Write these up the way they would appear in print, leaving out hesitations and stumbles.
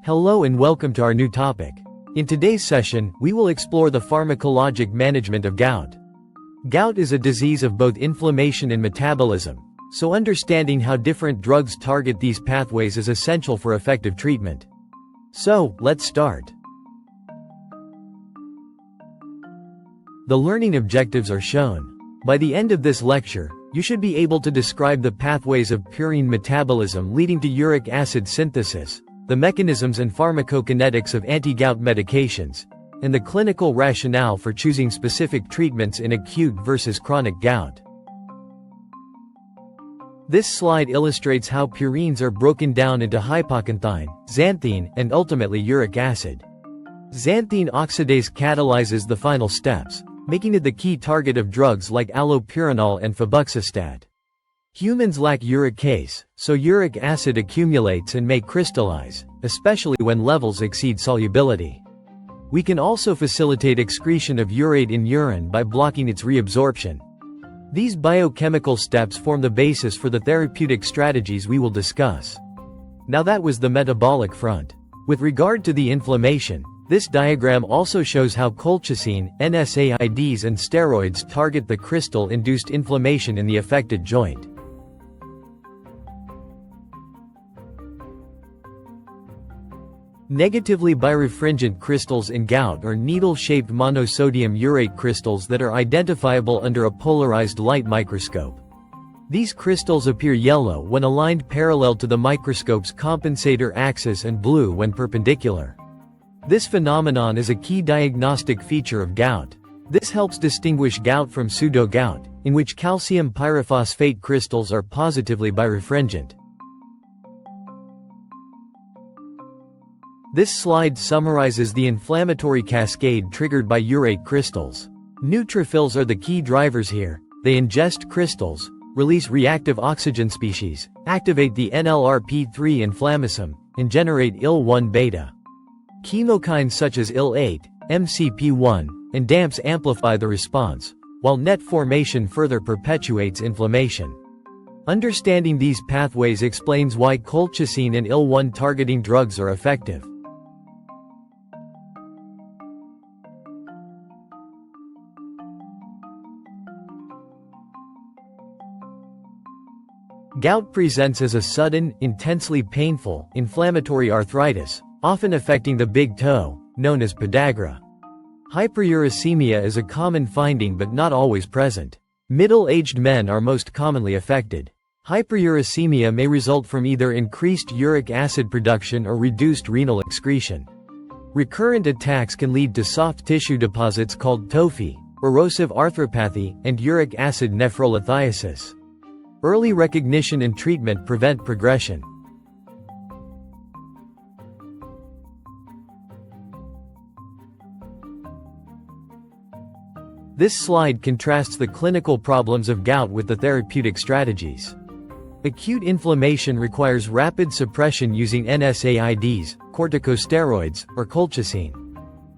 Hello and welcome to our new topic. In today's session, we will explore the pharmacologic management of gout. Gout is a disease of both inflammation and metabolism, so understanding how different drugs target these pathways is essential for effective treatment. So, let's start. The learning objectives are shown. By the end of this lecture, you should be able to describe the pathways of purine metabolism leading to uric acid synthesis, the mechanisms and pharmacokinetics of anti-gout medications, and the clinical rationale for choosing specific treatments in acute versus chronic gout. This slide illustrates how purines are broken down into hypoxanthine, xanthine, and ultimately uric acid. Xanthine oxidase catalyzes the final steps, making it the key target of drugs like allopurinol and febuxostat. Humans lack uricase, so uric acid accumulates and may crystallize, especially when levels exceed solubility. We can also facilitate excretion of urate in urine by blocking its reabsorption. These biochemical steps form the basis for the therapeutic strategies we will discuss. Now that was the metabolic front. With regard to the inflammation, this diagram also shows how colchicine, NSAIDs and steroids target the crystal-induced inflammation in the affected joint. Negatively birefringent crystals in gout are needle-shaped monosodium urate crystals that are identifiable under a polarized light microscope. These crystals appear yellow when aligned parallel to the microscope's compensator axis and blue when perpendicular. This phenomenon is a key diagnostic feature of gout. This helps distinguish gout from pseudo-gout, in which calcium pyrophosphate crystals are positively birefringent. This slide summarizes the inflammatory cascade triggered by urate crystals. Neutrophils are the key drivers here. They ingest crystals, release reactive oxygen species, activate the NLRP3 inflammasome, and generate IL-1 beta. Chemokines such as IL-8, MCP1, and DAMPs amplify the response, while NET formation further perpetuates inflammation. Understanding these pathways explains why colchicine and IL-1 targeting drugs are effective. Gout presents as a sudden, intensely painful, inflammatory arthritis, often affecting the big toe, known as podagra. Hyperuricemia is a common finding but not always present. Middle-aged men are most commonly affected. Hyperuricemia may result from either increased uric acid production or reduced renal excretion. Recurrent attacks can lead to soft tissue deposits called tophi, erosive arthropathy, and uric acid nephrolithiasis. Early recognition and treatment prevent progression. This slide contrasts the clinical problems of gout with the therapeutic strategies. Acute inflammation requires rapid suppression using NSAIDs, corticosteroids, or colchicine.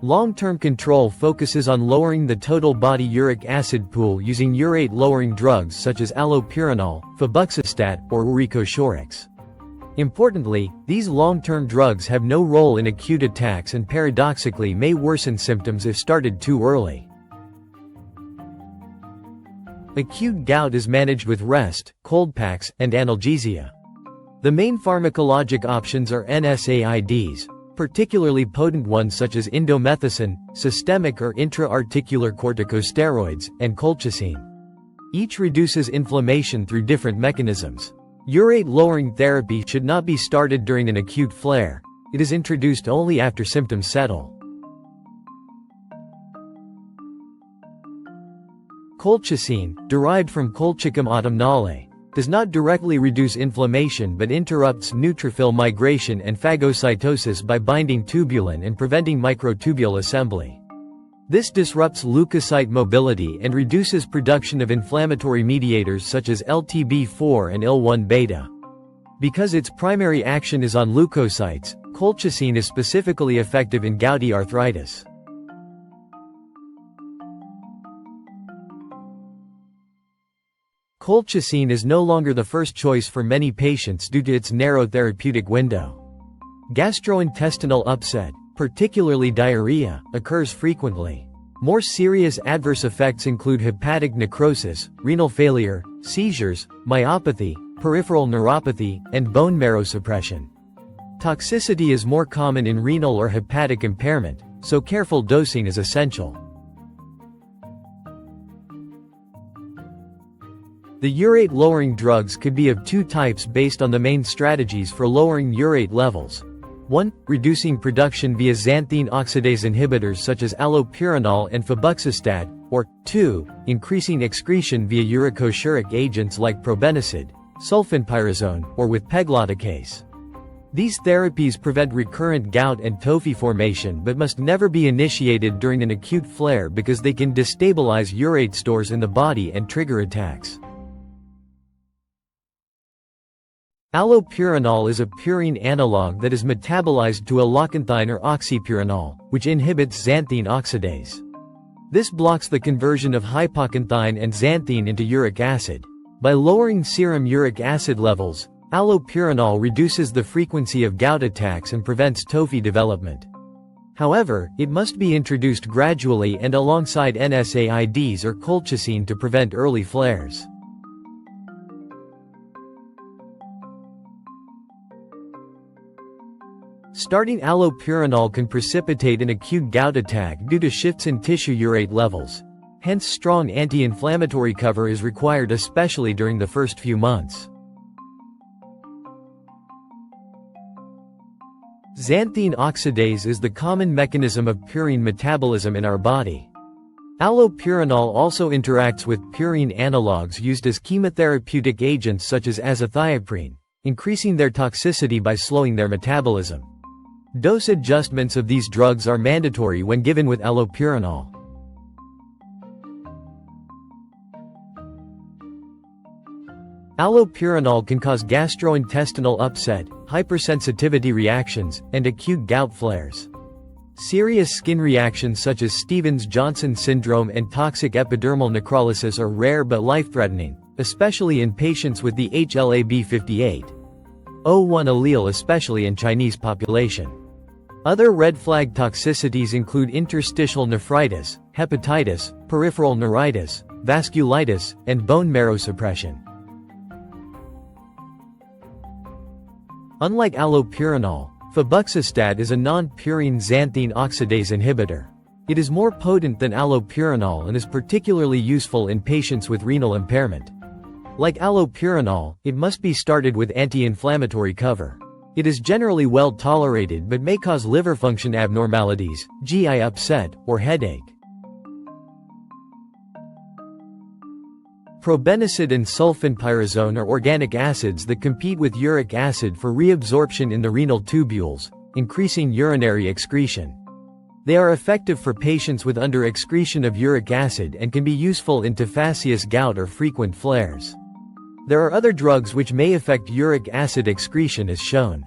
Long-term control focuses on lowering the total body uric acid pool using urate-lowering drugs such as allopurinol, febuxostat, or uricosurics. Importantly, these long-term drugs have no role in acute attacks and paradoxically may worsen symptoms if started too early. Acute gout is managed with rest, cold packs, and analgesia. The main pharmacologic options are NSAIDs, particularly potent ones such as indomethacin, systemic or intra-articular corticosteroids, and colchicine. Each reduces inflammation through different mechanisms. Urate-lowering therapy should not be started during an acute flare. It is introduced only after symptoms settle. Colchicine, derived from Colchicum autumnale, does not directly reduce inflammation but interrupts neutrophil migration and phagocytosis by binding tubulin and preventing microtubule assembly. This disrupts leukocyte mobility and reduces production of inflammatory mediators such as LTB4 and IL-1 beta. Because its primary action is on leukocytes, colchicine is specifically effective in gouty arthritis. Colchicine is no longer the first choice for many patients due to its narrow therapeutic window. Gastrointestinal upset, particularly diarrhea, occurs frequently. More serious adverse effects include hepatic necrosis, renal failure, seizures, myopathy, peripheral neuropathy, and bone marrow suppression. Toxicity is more common in renal or hepatic impairment, so careful dosing is essential. The urate-lowering drugs could be of two types based on the main strategies for lowering urate levels. 1. Reducing production via xanthine oxidase inhibitors such as allopurinol and febuxostat, or 2. Increasing excretion via uricosuric agents like probenecid, sulfenpyrazone, or with pegloticase. These therapies prevent recurrent gout and tophi formation but must never be initiated during an acute flare because they can destabilize urate stores in the body and trigger attacks. Allopurinol is a purine analog that is metabolized to alloxanthine or oxypurinol, which inhibits xanthine oxidase. This blocks the conversion of hypoxanthine and xanthine into uric acid. By lowering serum uric acid levels, allopurinol reduces the frequency of gout attacks and prevents tophi development. However, it must be introduced gradually and alongside NSAIDs or colchicine to prevent early flares. Starting allopurinol can precipitate an acute gout attack due to shifts in tissue urate levels. Hence, strong anti-inflammatory cover is required especially during the first few months. Xanthine oxidase is the common mechanism of purine metabolism in our body. Allopurinol also interacts with purine analogues used as chemotherapeutic agents such as azathioprine, increasing their toxicity by slowing their metabolism. Dose adjustments of these drugs are mandatory when given with allopurinol. Allopurinol can cause gastrointestinal upset, hypersensitivity reactions, and acute gout flares. Serious skin reactions such as Stevens-Johnson syndrome and toxic epidermal necrolysis are rare but life-threatening, especially in patients with the HLA-B58.01 allele, especially in Chinese population. Other red flag toxicities include interstitial nephritis, hepatitis, peripheral neuritis, vasculitis, and bone marrow suppression. Unlike allopurinol, febuxostat is a non-purine xanthine oxidase inhibitor. It is more potent than allopurinol and is particularly useful in patients with renal impairment. Like allopurinol, it must be started with anti-inflammatory cover. It is generally well tolerated but may cause liver function abnormalities, GI upset, or headache. Probenecid and sulfenpyrazone are organic acids that compete with uric acid for reabsorption in the renal tubules, increasing urinary excretion. They are effective for patients with underexcretion of uric acid and can be useful in tophaceous gout or frequent flares. There are other drugs which may affect uric acid excretion as shown.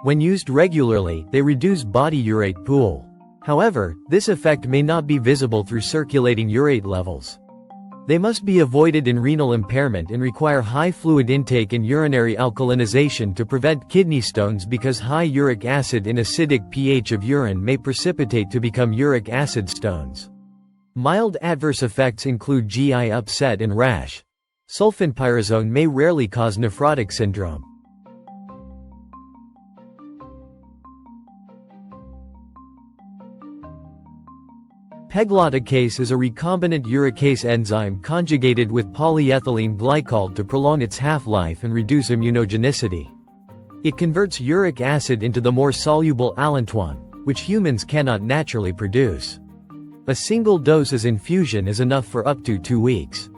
When used regularly, they reduce body urate pool. However, this effect may not be visible through circulating urate levels. They must be avoided in renal impairment and require high fluid intake and urinary alkalinization to prevent kidney stones because high uric acid in acidic pH of urine may precipitate to become uric acid stones. Mild adverse effects include GI upset and rash. Sulfenpyrazone may rarely cause nephrotic syndrome. Pegloticase is a recombinant uricase enzyme conjugated with polyethylene glycol to prolong its half-life and reduce immunogenicity. It converts uric acid into the more soluble allantoin, which humans cannot naturally produce. A single dose as infusion is enough for up to 2 weeks.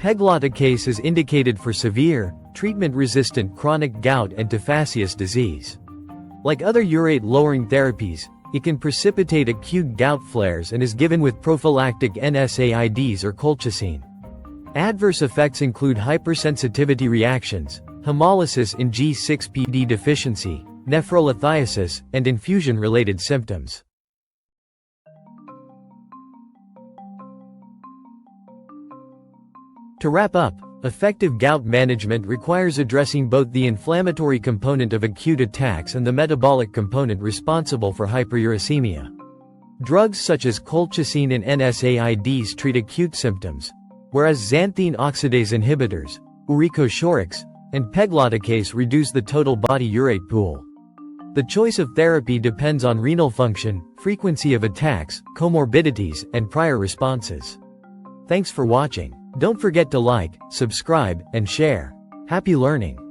Pegloticase is indicated for severe, treatment-resistant chronic gout and tophaceous disease. Like other urate-lowering therapies, it can precipitate acute gout flares and is given with prophylactic NSAIDs or colchicine. Adverse effects include hypersensitivity reactions, hemolysis in G6PD deficiency, nephrolithiasis, and infusion-related symptoms. To wrap up, effective gout management requires addressing both the inflammatory component of acute attacks and the metabolic component responsible for hyperuricemia. Drugs such as colchicine and NSAIDs treat acute symptoms, whereas xanthine oxidase inhibitors, uricosurics, and pegloticase reduce the total body urate pool. The choice of therapy depends on renal function, frequency of attacks, comorbidities, and prior responses. Thanks for watching. Don't forget to like, subscribe, and share. Happy learning!